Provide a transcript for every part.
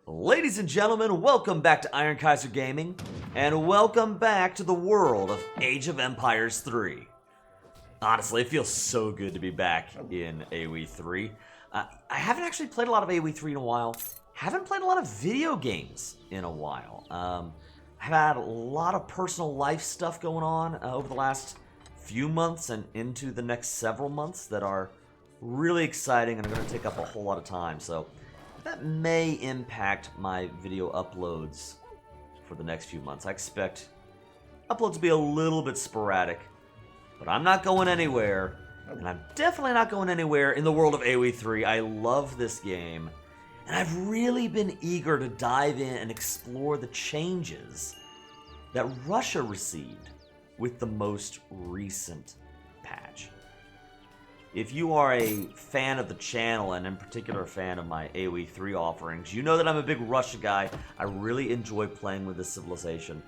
Ladies and gentlemen, welcome back to Iron Kaiser Gaming, and welcome back to the world of Age of Empires 3. Honestly, it feels so good to be back in AoE 3. I haven't actually played a lot of AoE 3 in a while. Haven't played a lot of video games in a while. I've had a lot of personal life stuff going on over the last few months and into the next several months that are really exciting and are going to take up a whole lot of time. So that may impact my video uploads for the next few months. I expect uploads to be a little bit sporadic, but I'm not going anywhere, and I'm definitely not going anywhere in the world of AoE 3. I love this game, and I've really been eager to dive in and explore the changes that Russia received with the most recent patch. If you are a fan of the channel, and in particular a fan of my AoE 3 offerings, you know that I'm a big Russia guy. I really enjoy playing with this civilization.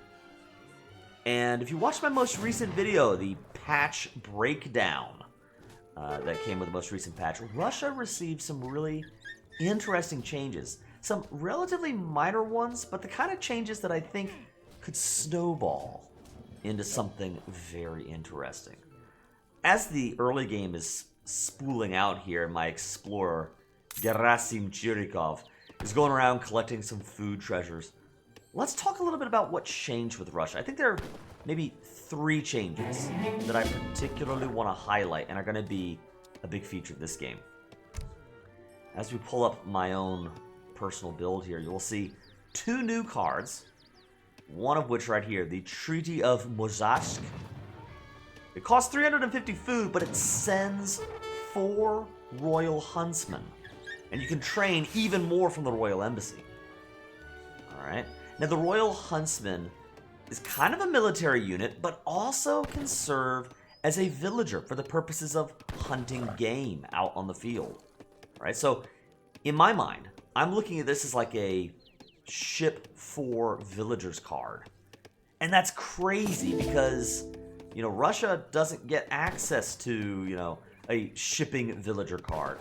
And if you watched my most recent video, the patch breakdown that came with the most recent patch, Russia received some really interesting changes. Some relatively minor ones, but the kind of changes that I think could snowball into something very interesting. As the early game is spooling out here, my explorer, Gerasim Chirikov, is going around collecting some food treasures. Let's talk a little bit about what changed with Russia. I think there are maybe 3 changes that I particularly want to highlight and are going to be a big feature of this game. As we pull up my own personal build here, you'll see 2 new cards, one of which right here, the Treaty of Mozhask. It costs 350 food, but it sends 4 Royal Huntsmen. And you can train even more from the Royal Embassy. Alright. Now, the Royal Huntsman is kind of a military unit, but also can serve as a villager for the purposes of hunting game out on the field. Alright, so in my mind, I'm looking at this as like a ship for villagers card. And that's crazy because, you know, Russia doesn't get access to, you know, a shipping villager card.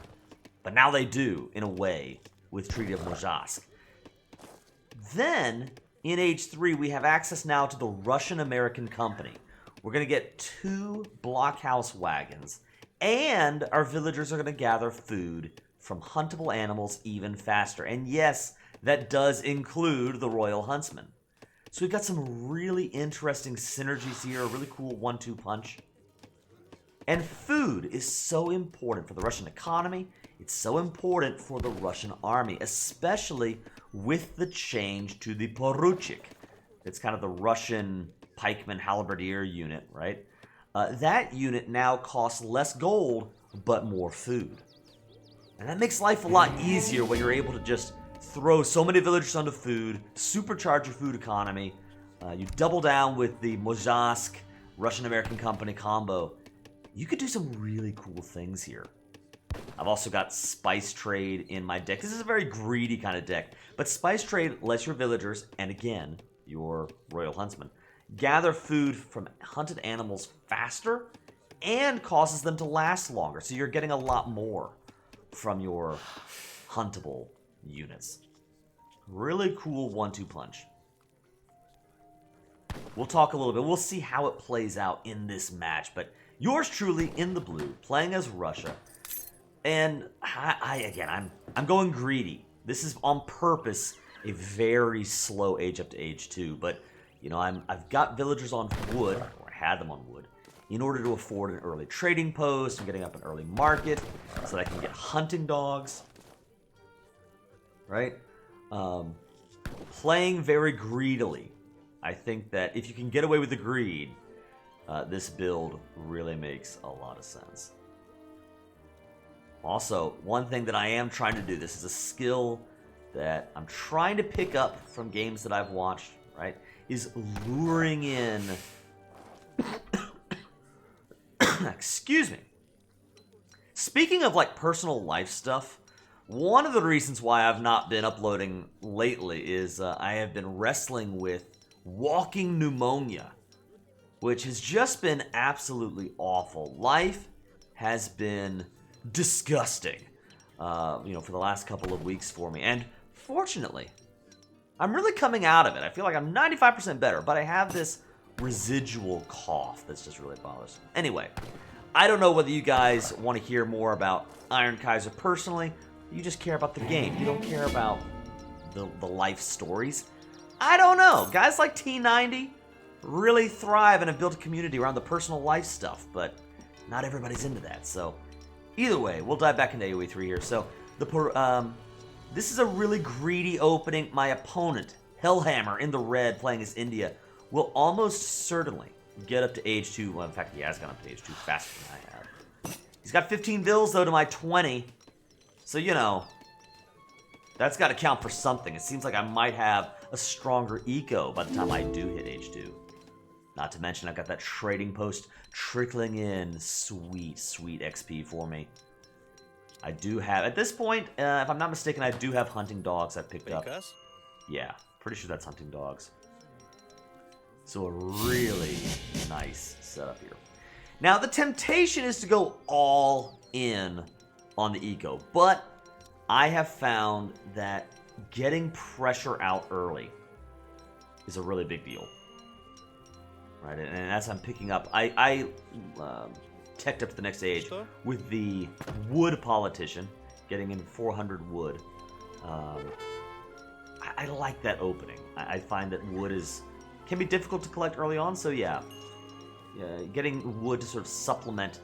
But now they do, in a way, with Treaty of Mozhask. Then, in Age 3, we have access now to the Russian-American Company. We're going to get 2 blockhouse wagons, and our villagers are going to gather food from huntable animals even faster. And yes, that does include the Royal Huntsman. So we've got some really interesting synergies here, a really cool 1-2 punch. And food is so important for the Russian economy. It's so important for the Russian army, especially with the change to the Poruchik. It's kind of the Russian pikeman halberdier unit, right? That unit now costs less gold, but more food. And that makes life a lot easier when you're able to just throw so many villagers onto food, supercharge your food economy. You double down with the Mozhask Russian-American Company combo. You could do some really cool things here. I've also got Spice Trade in my deck. This is a very greedy kind of deck. But Spice Trade lets your villagers, and again, your Royal Huntsman, gather food from hunted animals faster and causes them to last longer. So you're getting a lot more from your huntable units. Really cool 1-2 punch. We'll talk a little bit. We'll see how it plays out in this match. But yours truly in the blue, playing as Russia. And I'm going greedy. This is on purpose a very slow age up to age 2. But you know, I've got villagers on wood, or I had them on wood, in order to afford an early trading post. I'm getting up an early market so that I can get hunting dogs. Right? Playing very greedily. I think that if you can get away with the greed, this build really makes a lot of sense. Also, one thing that I am trying to do, this is a skill that I'm trying to pick up from games that I've watched, right, is luring in... Excuse me. Speaking of, like, personal life stuff, one of the reasons why I've not been uploading lately is I have been wrestling with walking pneumonia, which has just been absolutely awful. Life has been disgusting, for the last couple of weeks for me. And fortunately, I'm really coming out of it. I feel like I'm 95% better, but I have this residual cough that's just really bothersome. Anyway, I don't know whether you guys want to hear more about Iron Kaiser personally. You just care about the game. You don't care about the life stories. I don't know. Guys like T90 really thrive and have built a community around the personal life stuff, but not everybody's into that. So either way, we'll dive back into AoE 3 here. So this is a really greedy opening. My opponent, Hellhammer in the red playing as India, will almost certainly get up to age 2. Well, in fact, he has gone up to age 2 faster than I have. He's got 15 vills, though, to my 20. So, you know, that's got to count for something. It seems like I might have a stronger eco by the time I do hit age 2. Not to mention, I've got that trading post trickling in. Sweet, sweet XP for me. I do have, at this point, if I'm not mistaken, I do have hunting dogs I picked up. Yeah, pretty sure that's hunting dogs. So a really nice setup here. Now, the temptation is to go all in on the eco, but I have found that getting pressure out early is a really big deal. Right, and as I'm picking up, I teched up to the next age with the wood politician, getting in 400 wood. I like that opening. I find that wood can be difficult to collect early on, so yeah, getting wood to sort of supplement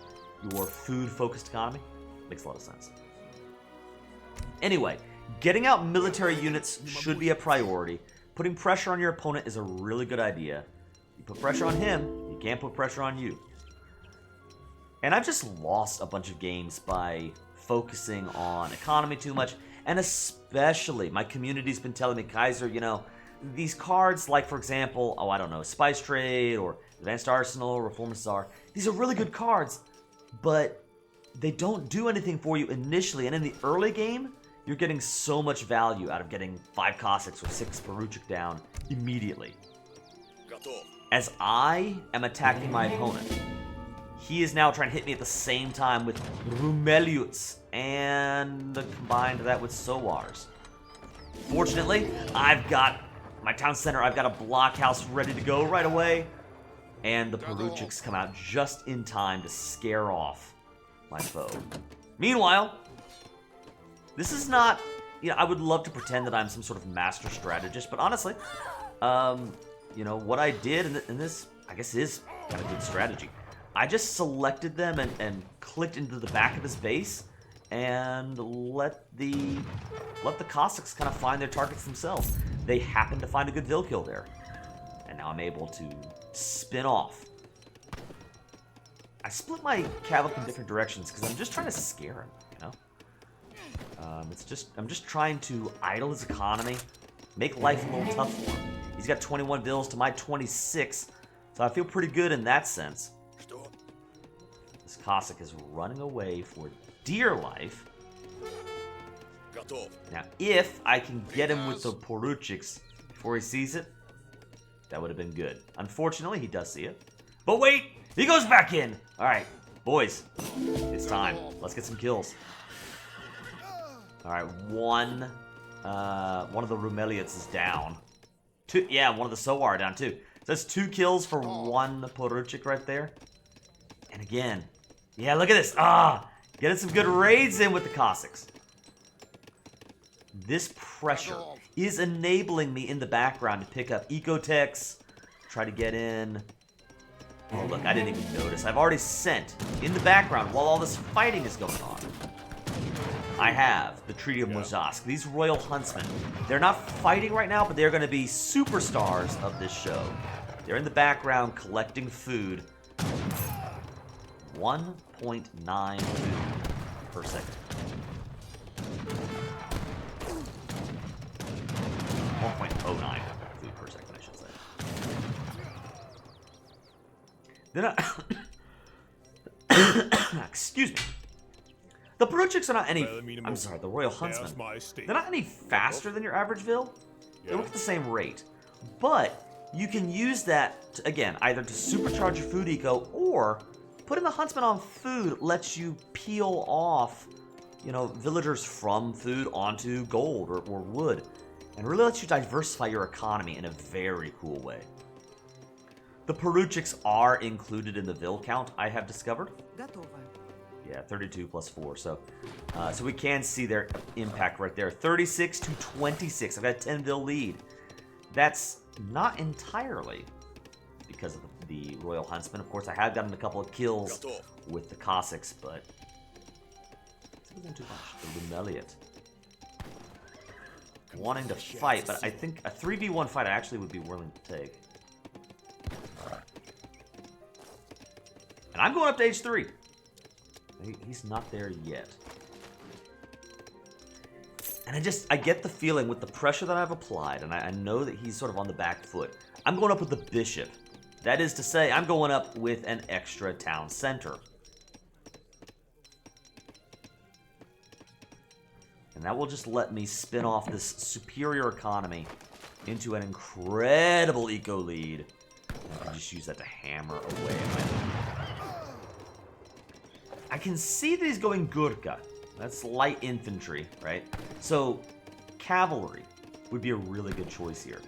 your food-focused economy makes a lot of sense. Anyway, getting out military units should be a priority. Putting pressure on your opponent is a really good idea. You put pressure on him, you can't put pressure on you. And I've just lost a bunch of games by focusing on economy too much, and especially my community's been telling me, Kaiser, you know, these cards like, for example, I don't know, Spice Trade or Advanced Arsenal, Reform Czar, these are really good cards, but they don't do anything for you initially, and in the early game, you're getting so much value out of getting 5 Cossacks or 6 Poruchik down immediately. As I am attacking my opponent, he is now trying to hit me at the same time with Rumeliuts and combined that with Sowars. Fortunately, I've got my town center, I've got a blockhouse ready to go right away, and the Poruchiks come out just in time to scare off my foe. Meanwhile, this is not, you know, I would love to pretend that I'm some sort of master strategist, but honestly, you know, what I did in this, I guess, is kind of good strategy. I just selected them and clicked into the back of his base and let the Cossacks kind of find their targets themselves. They happened to find a good Vil kill there. And now I'm able to spin off. I split my cavalry in different directions because I'm just trying to scare him, you know? I'm just trying to idle his economy, make life a little tough for him. He's got 21 vills to my 26, so I feel pretty good in that sense. This Cossack is running away for dear life. Now, if I can get him with the Poruchiks before he sees it, that would have been good. Unfortunately, he does see it. But wait! He goes back in! Alright, boys. It's time. Let's get some kills. Alright, one of the Rumeliuts is down. One of the Sowar down too. So that's 2 kills for 1 Poruchik right there. And again, yeah, look at this. Getting some good raids in with the Cossacks. This pressure is enabling me in the background to pick up Ecotechs, try to get in. Oh, look, I didn't even notice. I've already sent, in the background, while all this fighting is going on, I have the Treaty of Mozhask. These Royal Huntsmen, they're not fighting right now, but they're going to be superstars of this show. They're in the background collecting food. 1.9 food per second. 1.09 food per second, I should say. Then excuse me. The Poruchiks are not any... I'm sorry, the Royal Huntsmen. They're not any faster than your average Vil. They work at the same rate. But you can use that, to, again, either to supercharge your food eco, or putting the Huntsman on food lets you peel off, you know, villagers from food onto gold or wood. and really lets you diversify your economy in a very cool way. The Poruchiks are included in the Vil count, I have discovered. Yeah, 32 plus 4, so we can see their impact right there. 36 to 26, I've got a 10 Vil lead. That's not entirely because of the Royal Huntsman. Of course, I have gotten a couple of kills with the Cossacks, but it wasn't too much. The Lumeliot wanting to fight, but I think a 3v1 fight I actually would be willing to take. And I'm going up to age 3. He's not there yet. And I get the feeling with the pressure that I've applied, and I know that he's sort of on the back foot, I'm going up with the Bishop. That is to say, I'm going up with an extra town center. And that will just let me spin off this superior economy into an incredible eco lead. I can just use that to hammer away at my... I can see that he's going Gurkha. That's light infantry, right? So, cavalry would be a really good choice here.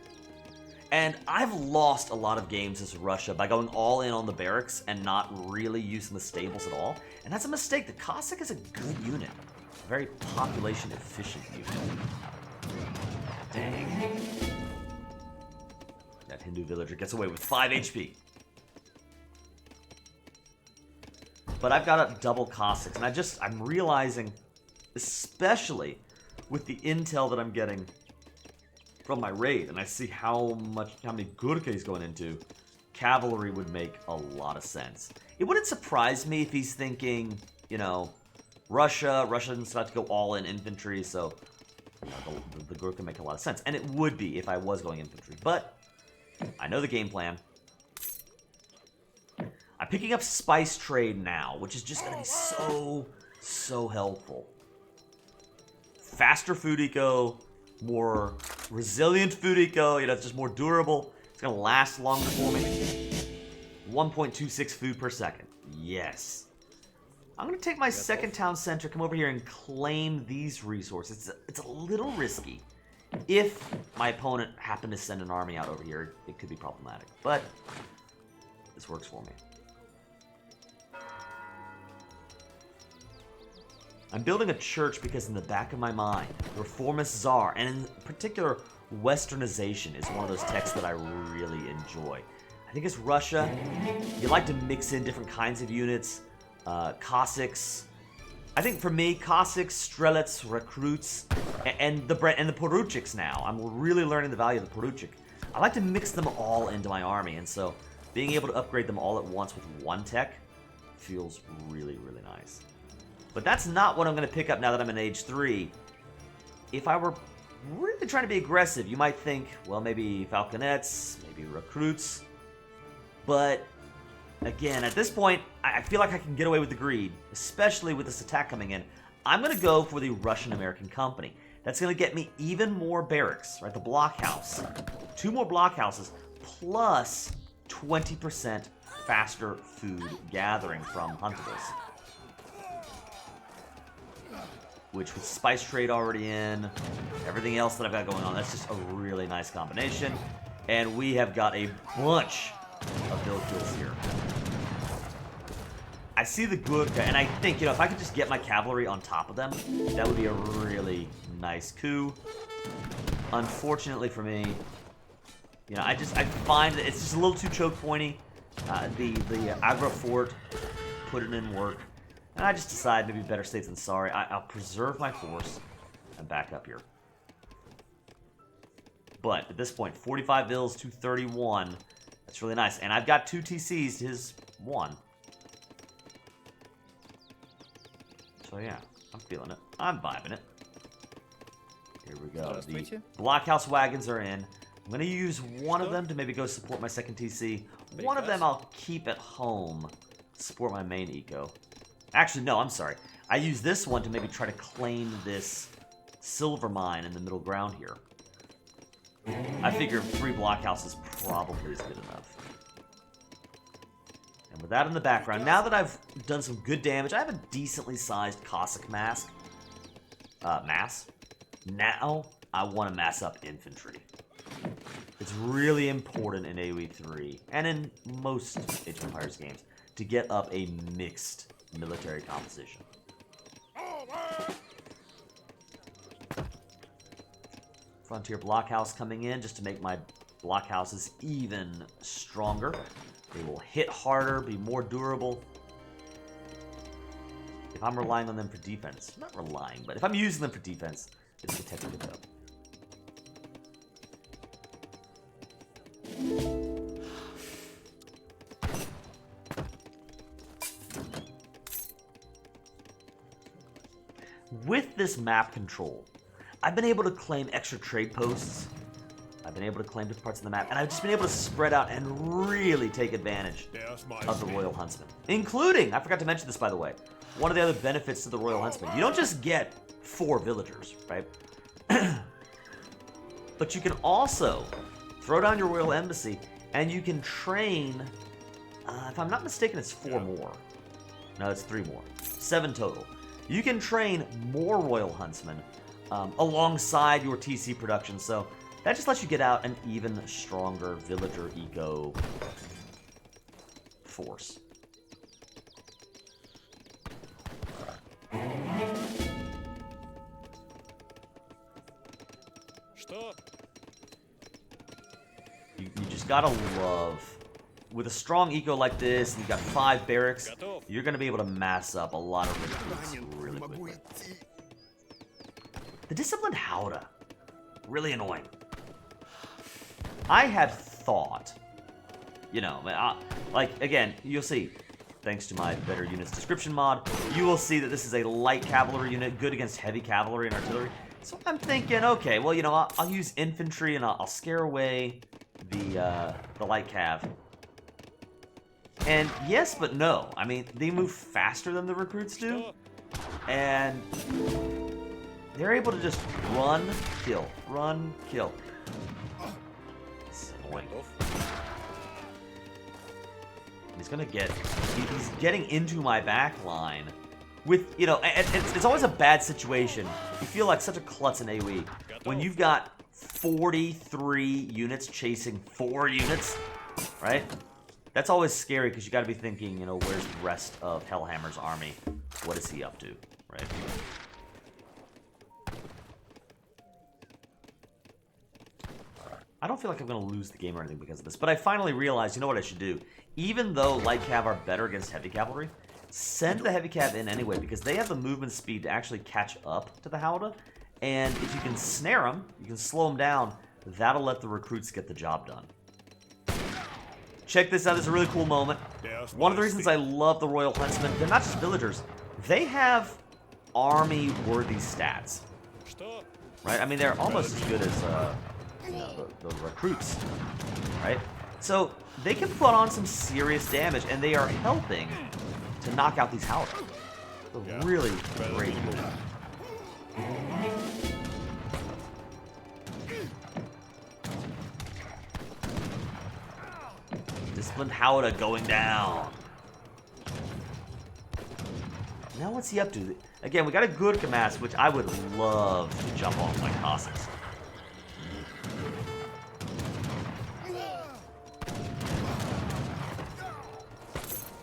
And I've lost a lot of games as Russia by going all in on the barracks and not really using the stables at all. And that's a mistake. The Cossack is a good unit. A very population-efficient unit. Dang. That Hindu villager gets away with 5 HP. But I've got up double Cossacks, and I'm realizing, especially with the intel that I'm getting from my raid, and I see how many Gurkha he's going into, cavalry would make a lot of sense. It wouldn't surprise me if he's thinking, you know, Russians about to go all in infantry, so you know, the Gurkha make a lot of sense. And it would be if I was going infantry, but I know the game plan. I'm picking up spice trade now, which is just going to be so helpful. Faster food eco, more resilient food eco, you know, it's just more durable. It's going to last longer for me. 1.26 food per second. Yes. I'm going to take my second town center, come over here and claim these resources. It's a little risky. If my opponent happened to send an army out over here, it could be problematic. But this works for me. I'm building a church because in the back of my mind, the reformist czar, and in particular, westernization is one of those texts that I really enjoy. I think as Russia, you like to mix in different kinds of units. Cossacks. I think for me, Cossacks, Strelets, Recruits, and the Poruchiks now. I'm really learning the value of the Poruchik. I like to mix them all into my army, and so being able to upgrade them all at once with one tech feels really, really nice. But that's not what I'm going to pick up now that I'm in age 3. If I were really trying to be aggressive, you might think, well, maybe Falconets, maybe Recruits. But, again, at this point, I feel like I can get away with the greed, especially with this attack coming in. I'm going to go for the Russian-American Company. That's going to get me even more barracks, right? The blockhouse. 2 more blockhouses, plus 20% faster food gathering from Huntables. Which with spice trade already in, everything else that I've got going on, that's just a really nice combination. And we have got a bunch of build kills here. I see the Gurkha, and I think, you know, if I could just get my cavalry on top of them, that would be a really nice coup. Unfortunately for me, you know, I find that it's just a little too choke pointy. The Agra Fort put it in work. And I just decide maybe better safe than sorry. I'll preserve my force and back up here. But at this point, 45 Vils to 31. That's really nice. And I've got 2 TCs to his 1. So yeah, I'm feeling it. I'm vibing it. Here we go. The blockhouse wagons are in. I'm going to use one of them to maybe go support my second TC. One of them I'll keep at home to support my main eco. Actually, no, I'm sorry. I use this one to maybe try to claim this silver mine in the middle ground here. I figure 3 blockhouses probably is good enough. And with that in the background, now that I've done some good damage, I have a decently sized Cossack mass. Now, I want to mass up infantry. It's really important in AoE 3, and in most Age of Empires games, to get up a mixed military composition. Frontier Blockhouse coming in just to make my blockhouses even stronger. They will hit harder, be more durable. If I'm relying on them for defense, not relying, but if I'm using them for defense, it's the technical go. With this map control, I've been able to claim extra trade posts. I've been able to claim different parts of the map, and I've just been able to spread out and really take advantage of the Royal Huntsman. Including, I forgot to mention this by the way, one of the other benefits to the Royal Huntsman. You don't just get 4 villagers, right? But you can also throw down your Royal Embassy, and you can train, if I'm not mistaken, it's 4 more. No, it's 3 more. 7 total. You can train more Royal Huntsmen alongside your TC production, so that just lets you get out an even stronger villager eco force. You just gotta love, with a strong eco like this, and you've got 5 barracks, you're gonna be able to mass up a lot of recruits really quickly. The Disciplined Howdah, really annoying. I had thought, you know, like, again, you'll see, thanks to my Better Units description mod, you will see that this is a light cavalry unit, good against heavy cavalry and artillery. So I'm thinking, okay, well, you know, I'll use infantry and I'll scare away the light cav. And yes, but no. I mean, they move faster than the recruits do, and they're able to just run, kill, run, kill. It's annoying. He's gonna get, he's getting into my back line with, you know, it's always a bad situation. You feel like such a klutz in AoE when you've got 43 units chasing 4 units, right? That's always scary because you got to be thinking, you know, where's the rest of Hellhammer's army? What is he up to, right? I don't feel like I'm going to lose the game or anything because of this, but I finally realized, you know what I should do? Even though light cav are better against heavy cavalry, send the heavy cav in anyway because they have the movement speed to actually catch up to the Howdah, and if you can snare them, you can slow them down, that'll let the recruits get the job done. Check this out, this is a really cool moment. One of the reasons I love the Royal Huntsmen, they're not just villagers, they have army-worthy stats. Right? I mean, they're almost as good as you know, the recruits, right? So they can put on some serious damage, and they are helping to knock out these Howdah. A really great move. Disciplined Howdah going down. Now what's he up to? Again, we got a Gurkha mass, which I would love to jump on like Cossacks.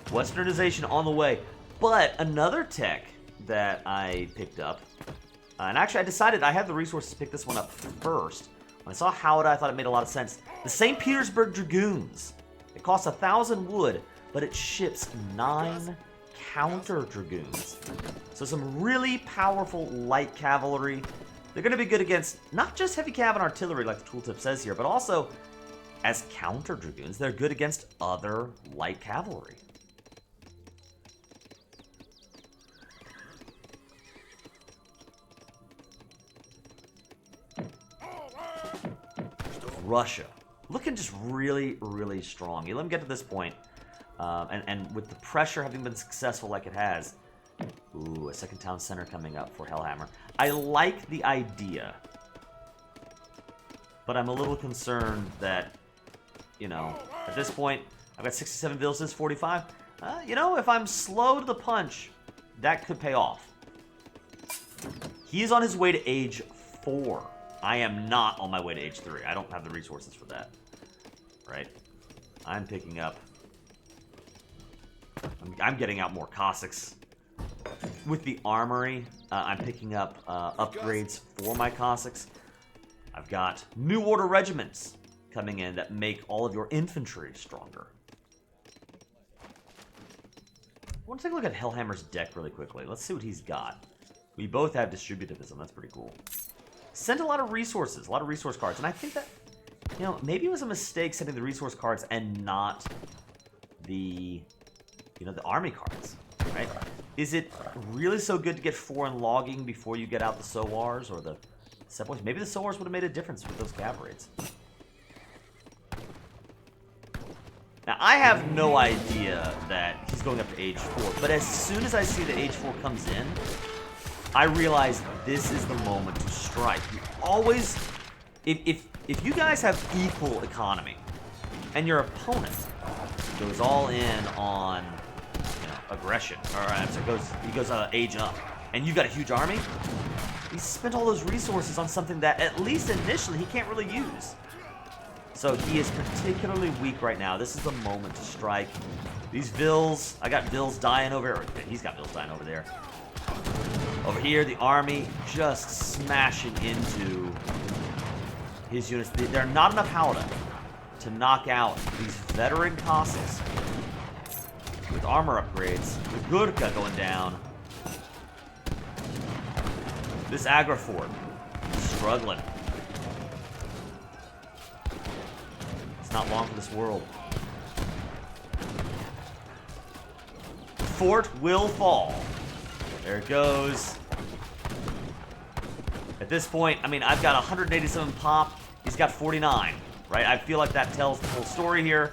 Westernization on the way. But another tech that I picked up, and actually I decided I had the resources to pick this one up first. When I saw Howdah, I thought it made a lot of sense. The St. Petersburg Dragoons. It costs 1,000 wood, but it ships 9 counter dragoons. So some really powerful light cavalry. They're going to be good against not just heavy cav and artillery like the tooltip says here, but also as counter dragoons, they're good against other light cavalry. Russia. Looking just really, really strong. You let them get to this point, and with the pressure having been successful like it has, ooh, a second town center coming up for Hellhammer. I like the idea, but I'm a little concerned that, you know, at this point, I've got 67 villages, 45. You know, if I'm slow to the punch, that could pay off. He is on his way to age 4. I am not on my way to Age 3. I don't have the resources for that. Right? I'm picking up... I'm getting out more Cossacks. With the armory, I'm picking up upgrades for my Cossacks. I've got New Order regiments coming in that make all of your infantry stronger. I want to take a look at Hellhammer's deck really quickly. Let's see what he's got. We both have distributivism. That's pretty cool. Sent a lot of resources, a lot of resource cards. And I think that, you know, maybe it was a mistake sending the resource cards and not the, you know, the army cards, right? Is it really so good to get foreign logging before you get out the Sowars or the Sepoys? Maybe the Sowars would have made a difference with those cav raids. Now, I have no idea that he's going up to Age 4, but as soon as I see that Age 4 comes in, I realize this is the moment to strike. You always, if you guys have equal economy, and your opponent goes all in on, you know, aggression, or so he goes age up, and you've got a huge army, he spent all those resources on something that, at least initially, he can't really use. So he is particularly weak right now. This is the moment to strike. These Vills, I got Vills dying over here. He's got Vills dying over there. Over here, the army just smashing into his units. There are not enough Halda to knock out these veteran Cossacks with armor upgrades. With Gurkha going down. This Agrafort struggling. It's not long for this world. The fort will fall. There it goes. At this point, I mean, I've got 187 pop. He's got 49, right? I feel like that tells the whole story here.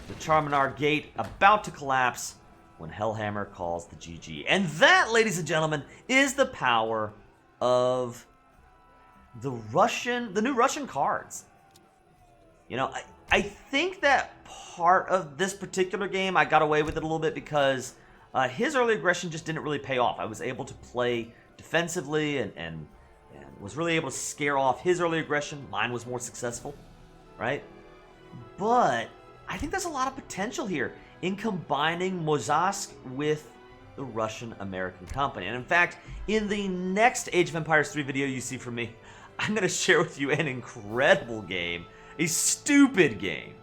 The Charminar Gate about to collapse when Hellhammer calls the GG. And that, ladies and gentlemen, is the power of the new Russian cards. You know, I think that part of this particular game, I got away with it a little bit because his early aggression just didn't really pay off. I was able to play defensively and was really able to scare off his early aggression. Mine was more successful, right? But I think there's a lot of potential here in combining Mozhask with the Russian-American company. And in fact, in the next Age of Empires 3 video you see from me, I'm going to share with you an incredible game, a stupid game,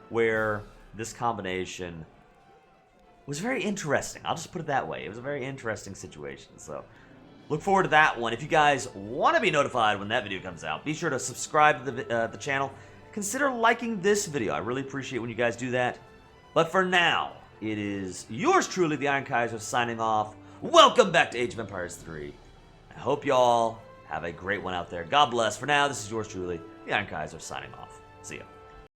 where this combination was very interesting. I'll just put it that way. It was a very interesting situation. So look forward to that one. If you guys want to be notified when that video comes out, be sure to subscribe to the channel. Consider liking this video. I really appreciate when you guys do that. But for now, it is yours truly, the Iron Kaiser, signing off. Welcome back to Age of Empires 3. I hope y'all have a great one out there. God bless. For now, this is yours truly, the Iron Kaiser, signing off. See ya.